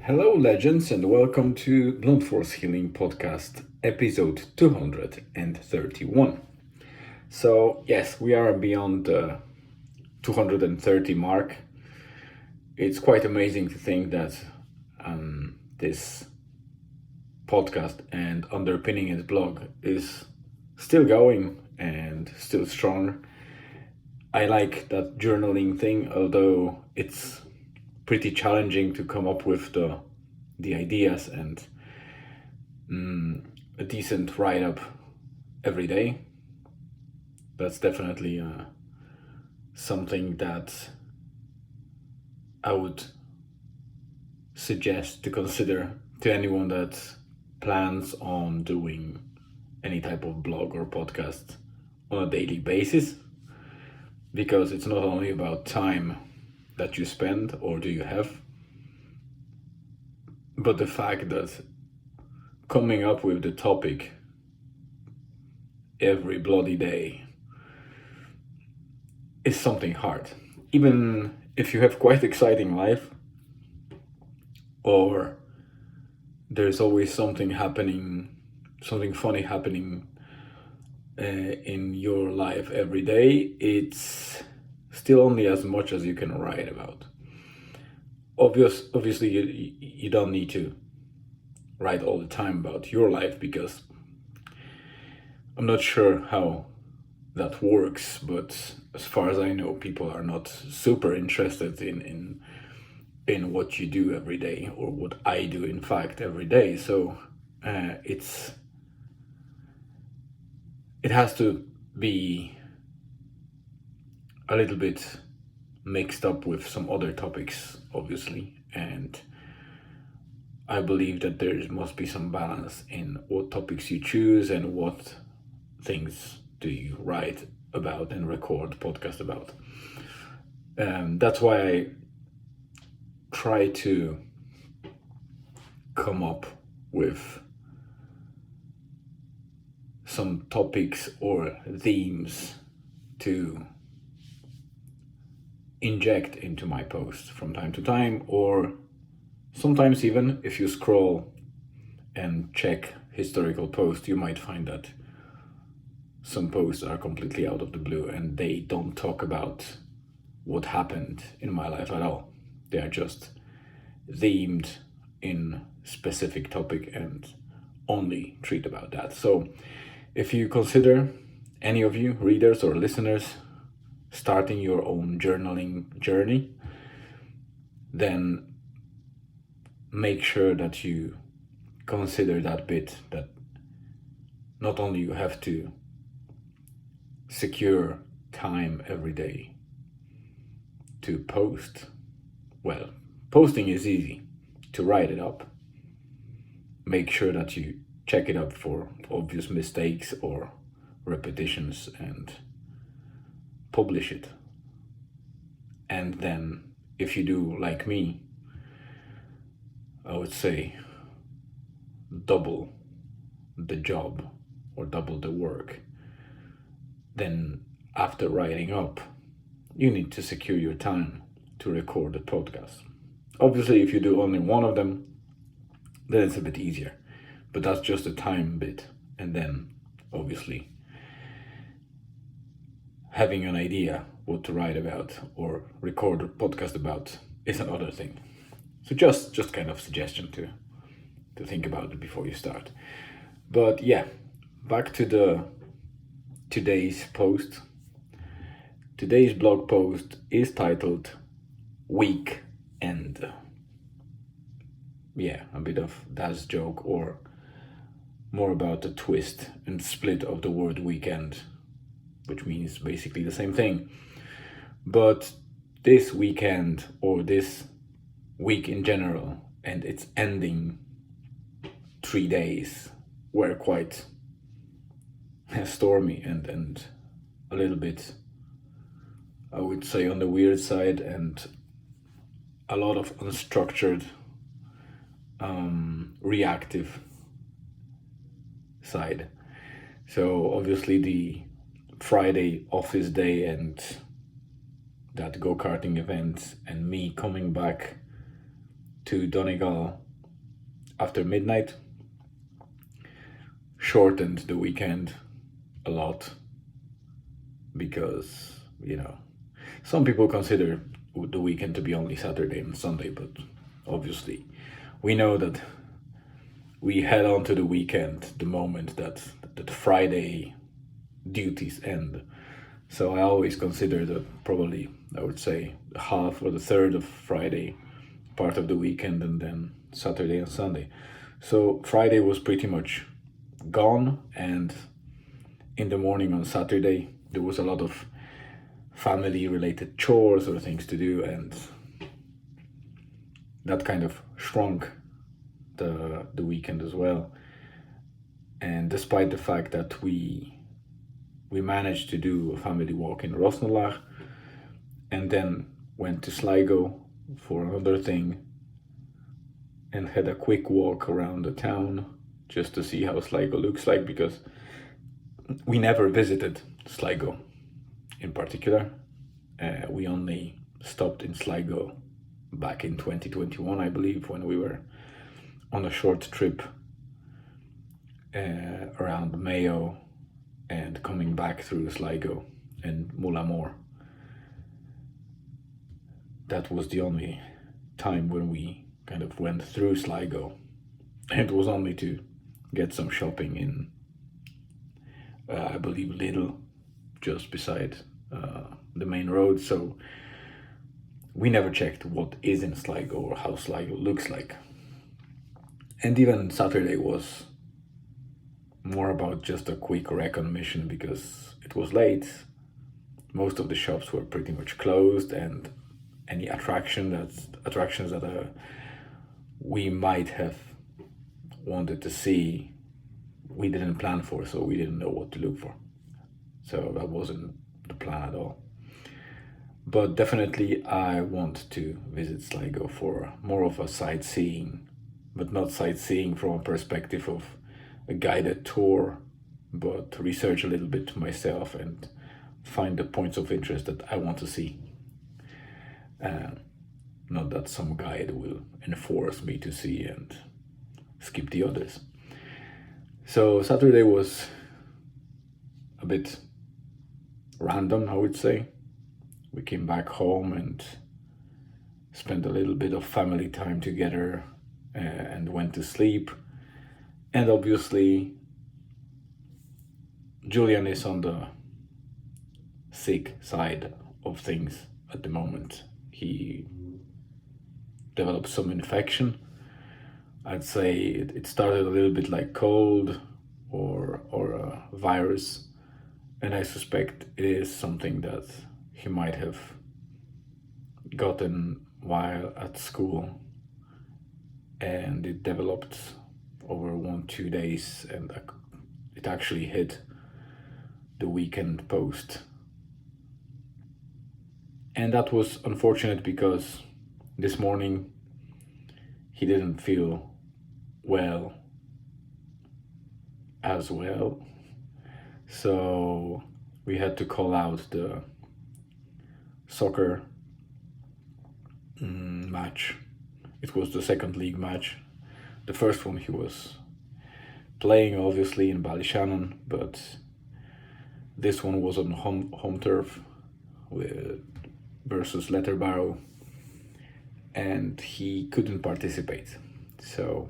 Hello, legends, and welcome to Blunt Force Healing Podcast, episode 231. So, yes, we are beyond the 230 mark. It's quite amazing to think that this podcast and underpinning his blog is still going and still strong. I like that journaling thing, although it's pretty challenging to come up with the ideas and a decent write-up every day. That's definitely something that I would suggest to consider to anyone that plans on doing any type of blog or podcast on a daily basis, because it's not only about time that you spend or do you have, but the fact that coming up with the topic every bloody day is something hard. Even if you have quite exciting life, or there's always something happening, something funny happening in your life every day, it's still only as much as you can write about. Obviously, you don't need to write all the time about your life, because I'm not sure how that works, but as far as I know, people are not super interested in what you do every day, or what I do in fact every day. So it has to be a little bit mixed up with some other topics, obviously, and I believe that there must be some balance in what topics you choose and what things do you write about and record podcast about. That's why I try to come up with some topics or themes to inject into my posts from time to time, or sometimes even if you scroll and check historical posts, you might find that some posts are completely out of the blue and they don't talk about what happened in my life at all. They are just themed in specific topic and only treat about that. So if you consider, any of you readers or listeners, starting your own journaling journey, then make sure that you consider that bit, that not only you have to secure time every day to post. Well, posting is easy. To write it up, make sure that you check it up for obvious mistakes or repetitions and publish it. And then if you do like me, I would say double the job or double the work. Then after writing up, you need to secure your time to record the podcast. Obviously, if you do only one of them, then it's a bit easier, but that's just a time bit. And then obviously having an idea what to write about or record a podcast about is another thing. So just kind of suggestion to think about it before you start. But yeah, back to today's post. Today's blog post is titled Weekend. Yeah, a bit of dad's joke, or more about the twist and split of the word weekend, which means basically the same thing. But this weekend, or this week in general, and its ending 3 days, were quite stormy and a little bit, I would say, on the weird side, and a lot of unstructured, reactive side. So obviously the Friday office day and that go-karting event, and me coming back to Donegal after midnight shortened the weekend a lot because, some people consider the weekend to be only Saturday and Sunday, but obviously we know that we head on to the weekend the moment that Friday duties end. So I always consider that probably, I would say, half or the third of Friday part of the weekend, and then Saturday and Sunday. So Friday was pretty much gone, and in the morning on Saturday there was a lot of family related chores or things to do, and that kind of shrunk the weekend as well. And despite the fact that we managed to do a family walk in Rosnelach and then went to Sligo for another thing and had a quick walk around the town just to see how Sligo looks like, because we never visited Sligo in particular. We only stopped in Sligo back in 2021, I believe, when we were on a short trip around Mayo and coming back through Sligo and Mullamore. That was the only time when we kind of went through Sligo. It was only to get some shopping in, I believe, Lidl, just beside the main road. So we never checked what is in Sligo or how Sligo looks like. And even Saturday was more about just a quick recon mission because it was late. Most of the shops were pretty much closed, and any attractions that we might have wanted to see, we didn't plan for, so we didn't know what to look for. So that wasn't the plan at all. But definitely I want to visit Sligo for more of a sightseeing, but not sightseeing from a perspective of a guided tour, but research a little bit myself and find the points of interest that I want to see. Not that some guide will enforce me to see and skip the others. So Saturday was a bit random, I would say. We came back home and spent a little bit of family time together and went to sleep. And obviously, Julian is on the sick side of things at the moment. He developed some infection. I'd say it started a little bit like cold or a virus, and I suspect it is something that he might have gotten while at school, and it developed over 1-2 days, and it actually hit the weekend post. And that was unfortunate because this morning he didn't feel well as well. So we had to call out the soccer match. It was the second league match. The first one he was playing obviously in Ballyshannon, but this one was on home turf versus Letterbarrow, and he couldn't participate. So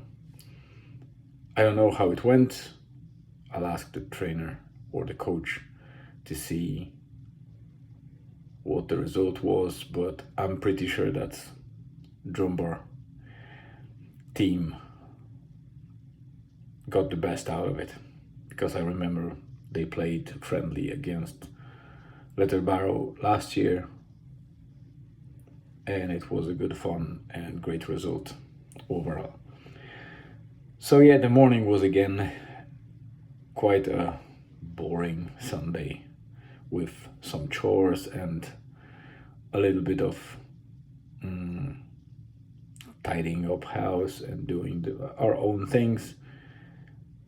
I don't know how it went. I'll ask the trainer or the coach to see what the result was, but I'm pretty sure that Drumbar team got the best out of it, because I remember they played friendly against Letterbarrow last year, and it was a good fun and great result overall. So yeah, the morning was again quite a boring Sunday with some chores and a little bit of tidying up house and doing our own things.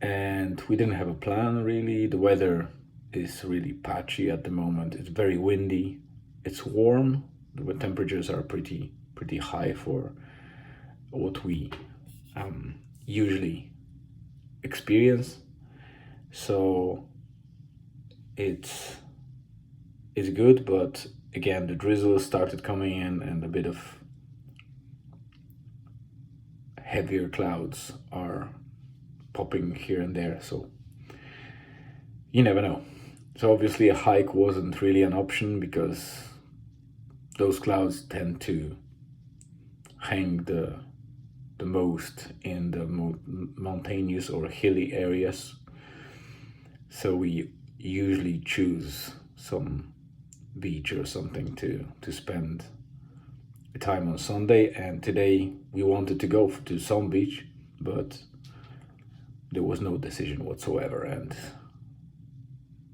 And we didn't have a plan really. The weather is really patchy at the moment. It's very windy. It's warm. The temperatures are pretty high for what we usually experience. So it's good, but again, the drizzle started coming in, and a bit of heavier clouds are popping here and there. So you never know. So obviously a hike wasn't really an option because those clouds tend to hang the most in the mountainous or hilly areas. So we usually choose some beach or something to spend time on Sunday. And today we wanted to go to some beach, but there was no decision whatsoever, and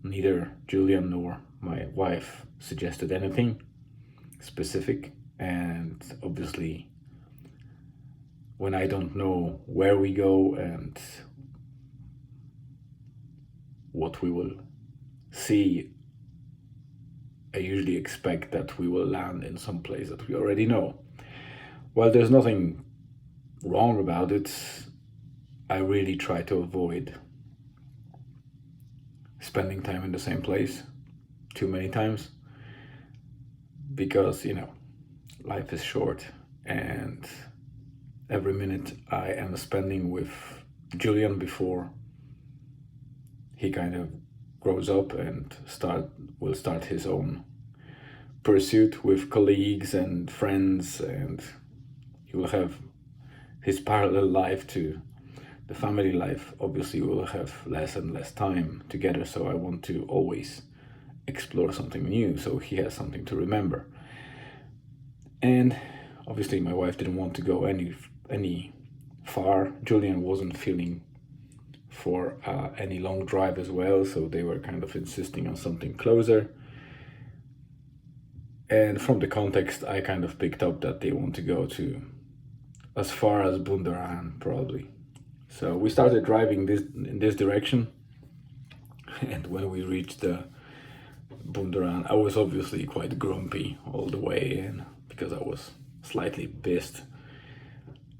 neither Julian nor my wife suggested anything specific. And obviously, when I don't know where we go and what we will see, I usually expect that we will land in some place that we already know. While there's nothing wrong about it, I really try to avoid spending time in the same place too many times, because life is short, and every minute I am spending with Julian before he kind of grows up and will start his own pursuit with colleagues and friends, and he will have his parallel life to the family life. Obviously we'll have less and less time together, so I want to always explore something new so he has something to remember. And obviously my wife didn't want to go any far. Julian wasn't feeling for any long drive as well, so they were kind of insisting on something closer. And from the context, I kind of picked up that they want to go to as far as Bundaran, probably. So we started driving in this direction, and when we reached the Bundaran, I was obviously quite grumpy all the way in because I was slightly pissed.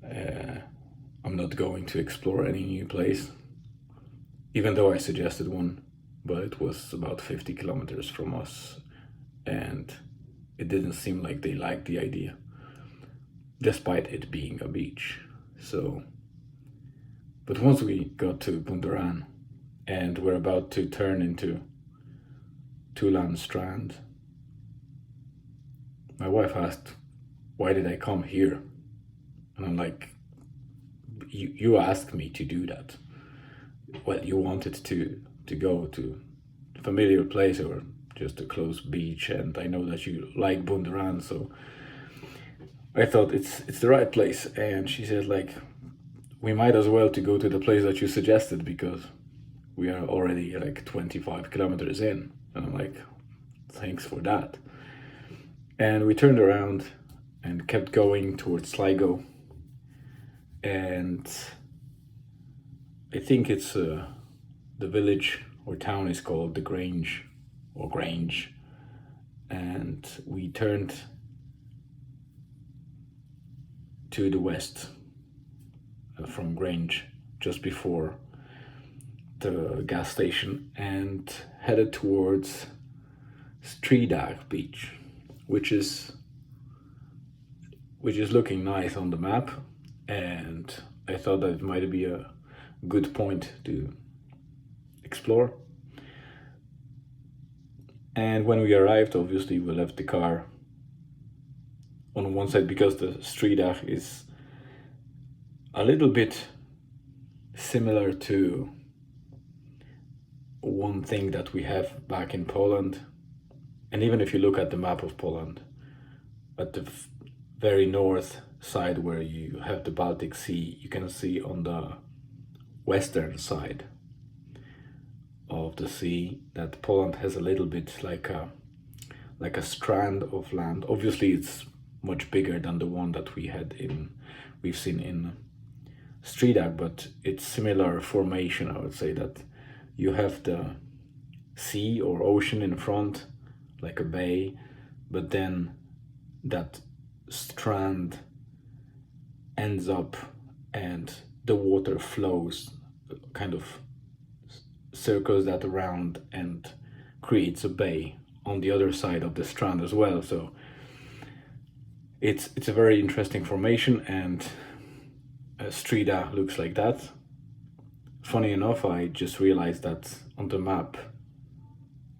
I'm not going to explore any new place, even though I suggested one, but it was about 50 kilometers from us, and it didn't seem like they liked the idea, despite it being a beach. So, but once we got to Bundaran and we're about to turn into Tulan Strand, my wife asked, why did I come here? And I'm like, you asked me to do that. Well, you wanted to go to a familiar place or just a close beach, and I know that you like Bundaran, so I thought it's the right place. And she said, like, we might as well to go to the place that you suggested because we are already like 25 kilometers in. And I'm like, thanks for that. And we turned around and kept going towards Sligo, and I think it's the village or town is called the Grange or Grange, and we turned to the west from Grange just before the gas station and headed towards Streedag Beach, which is looking nice on the map, and I thought that it might be a good point to explore. And when we arrived, obviously we left the car on one side because the Streedag is a little bit similar to one thing that we have back in Poland. And even if you look at the map of Poland, at the very north side where you have the Baltic Sea, you can see on the western side of the sea that Poland has a little bit like a strand of land. Obviously it's much bigger than the one that we've seen in Streedag, but it's similar formation. I would say that you have the sea or ocean in front, like a bay, but then that strand ends up and the water flows, kind of circles that around and creates a bay on the other side of the strand as well. So it's a very interesting formation, and Strida looks like that. Funny enough, I just realized that on the map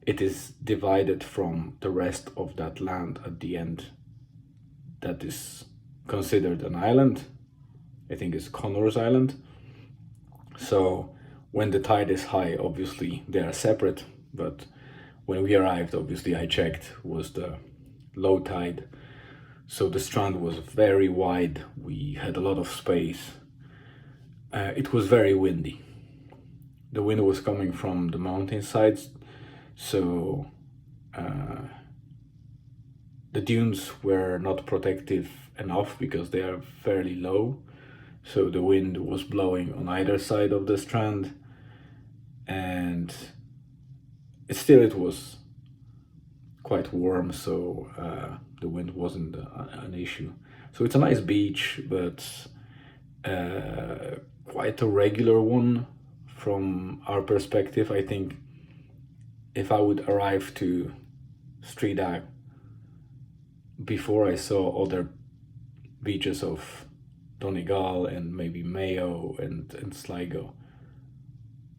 it is divided from the rest of that land at the end that is considered an island. I think it's Connors Island. So when the tide is high, obviously they are separate, but when we arrived, obviously I checked, was the low tide. So the strand was very wide, we had a lot of space. It was very windy. The wind was coming from the mountainsides, so the dunes were not protective enough because they are fairly low. So the wind was blowing on either side of the strand, and it was quite warm, so the wind wasn't an issue. So it's a nice beach, but quite a regular one from our perspective. I think if I would arrive to Strida before I saw other beaches of Donegal and maybe Mayo and Sligo,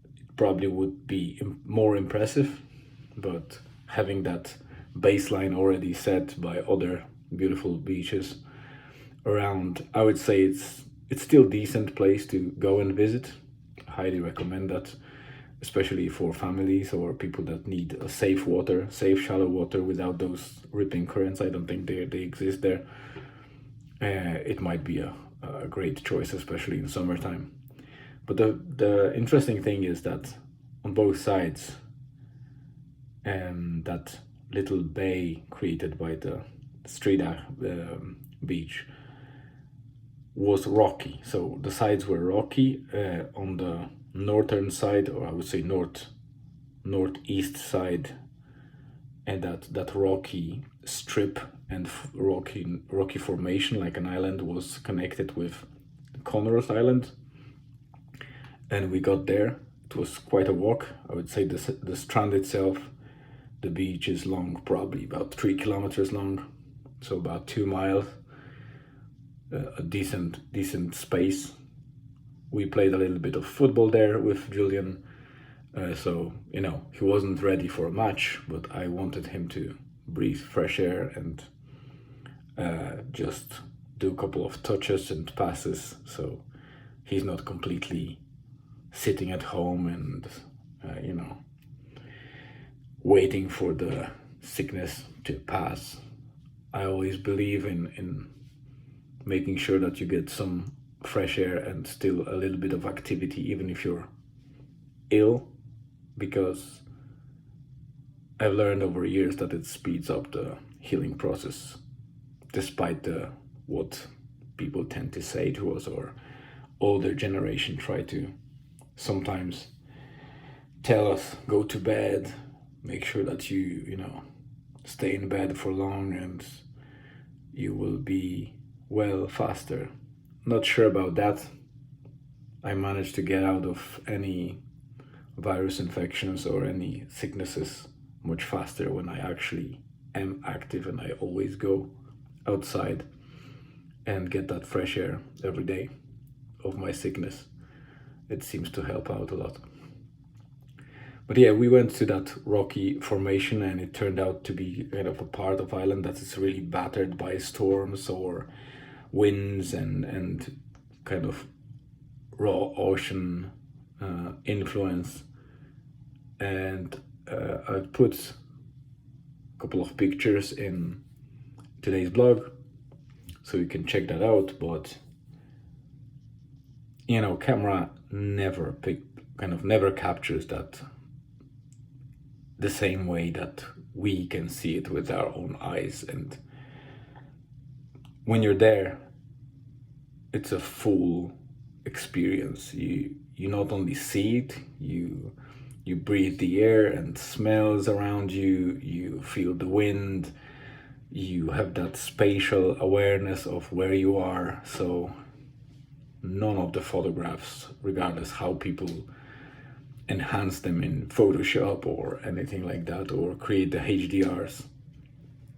it probably would be more impressive. But having that baseline already set by other beautiful beaches around, I would say it's still a decent place to go and visit. I highly recommend that, especially for families or people that need a safe shallow water without those ripping currents. I don't think they exist there. It might be a great choice, especially in summertime. But the interesting thing is that on both sides, that little bay created by the Strida beach was rocky. So the sides were rocky. On the northern side, or I would say northeast side, and that rocky strip and rocky formation like an island was connected with Connors Island. And we got there. It was quite a walk. I would say the strand itself, the beach is long, probably about 3 kilometers long, so about 2 miles. A decent space. We played a little bit of football there with Julian, so he wasn't ready for a match, but I wanted him to breathe fresh air and just do a couple of touches and passes, so he's not completely sitting at home and waiting for the sickness to pass. I always believe in making sure that you get some fresh air and still a little bit of activity, even if you're ill, because I've learned over years that it speeds up the healing process, despite what people tend to say to us, or older generation try to sometimes tell us, go to bed, make sure that you stay in bed for long and you will be well faster. Not sure about that. I managed to get out of any virus infections or any sicknesses much faster when I actually am active, and I always go outside and get that fresh air every day of my sickness. It seems to help out a lot. But yeah, we went to that rocky formation, and it turned out to be kind of a part of Ireland that is really battered by storms or winds and kind of raw ocean influence. And I put a couple of pictures in today's blog, so you can check that out. But camera never captures that the same way that we can see it with our own eyes. And when you're there, it's a full experience. You not only see it, you breathe the air and smells around you, you feel the wind, you have that spatial awareness of where you are. So none of the photographs, regardless how people enhance them in Photoshop or anything like that, or create the HDRs.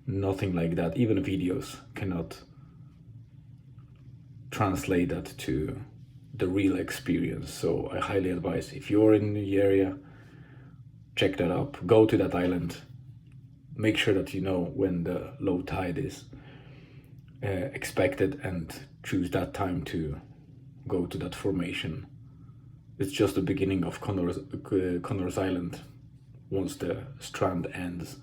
Nothing like that. Even videos cannot translate that to the real experience. So I highly advise, if you're in the area, check that up. Go to that island. Make sure that you know when the low tide is expected and choose that time to go to that formation. It's just the beginning of Connor's Island once the strand ends.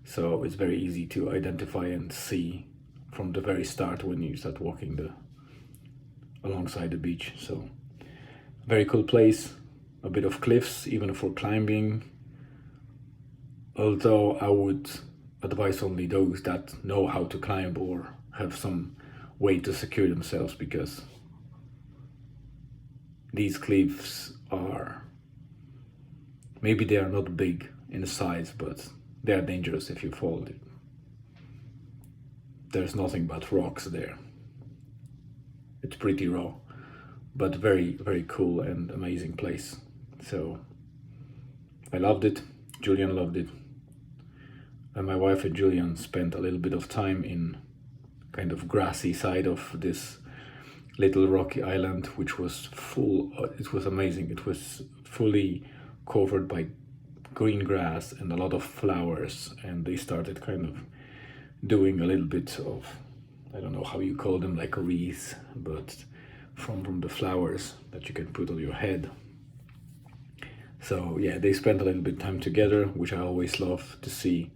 So it's very easy to identify and see from the very start when you start walking alongside the beach. So very cool place, a bit of cliffs even for climbing. Although I would advise only those that know how to climb or have some way to secure themselves, because these cliffs are, maybe they are not big in size, but they are dangerous if you fall. There's nothing but rocks there. It's pretty raw, but very, very cool and amazing place. So I loved it. Julian loved it. And my wife and Julian spent a little bit of time in kind of grassy side of this little rocky island, which was full. It was amazing. It was fully covered by green grass and a lot of flowers, and they started kind of doing a little bit of, I don't know how you call them, like a wreath, but from the flowers that you can put on your head. So yeah, they spent a little bit of time together, which I always love to see,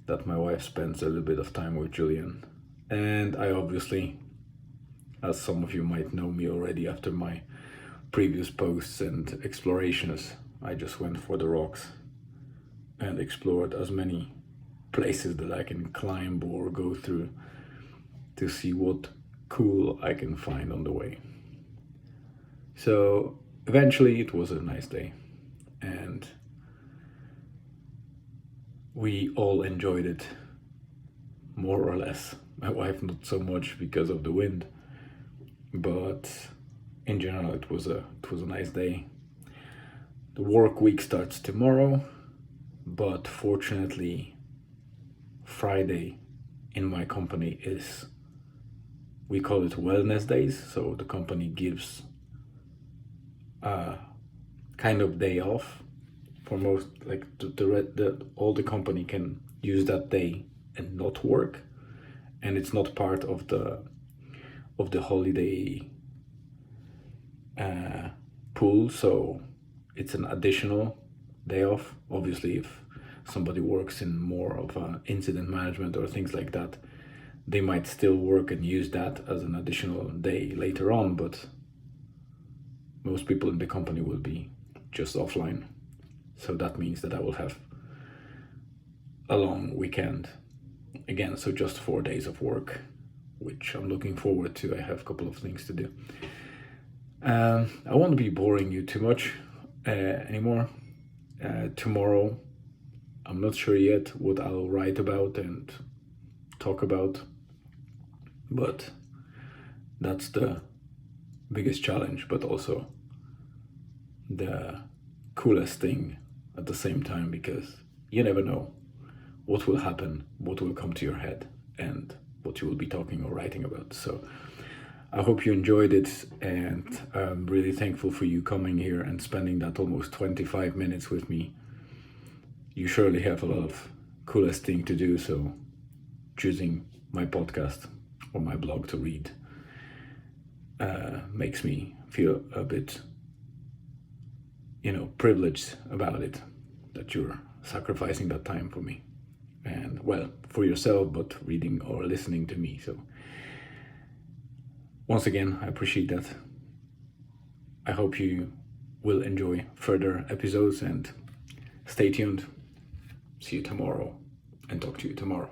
that my wife spends a little bit of time with Julian. And I obviously, as some of you might know me already after my previous posts and explorations, I just went for the rocks and explored as many places that I can climb or go through to see what cool I can find on the way. So eventually it was a nice day, and we all enjoyed it, more or less. My wife not so much because of the wind, but in general it was a nice day. The work week starts tomorrow, but fortunately Friday in my company is, we call it wellness days. So the company gives a kind of day off for most, like all the company can use that day and not work, and it's not part of the holiday pool, so it's an additional day off. Obviously, if somebody works in more of incident management or things like that, they might still work and use that as an additional day later on, but most people in the company will be just offline. So that means that I will have a long weekend again, so just 4 days of work, which I'm looking forward to. I have a couple of things to do. I won't be boring you too much anymore. Tomorrow, I'm not sure yet what I'll write about and talk about, but that's the biggest challenge, but also the coolest thing at the same time, because you never know what will happen, what will come to your head, and what you will be talking or writing about. So I hope you enjoyed it, and I'm really thankful for you coming here and spending that almost 25 minutes with me. You surely have a lot of coolest thing to do, so choosing my podcast or my blog to read makes me feel a bit, privileged about it, that you're sacrificing that time for me. And well, for yourself, but reading or listening to me. So once again, I appreciate that. I hope you will enjoy further episodes, and stay tuned. See you tomorrow, and talk to you tomorrow.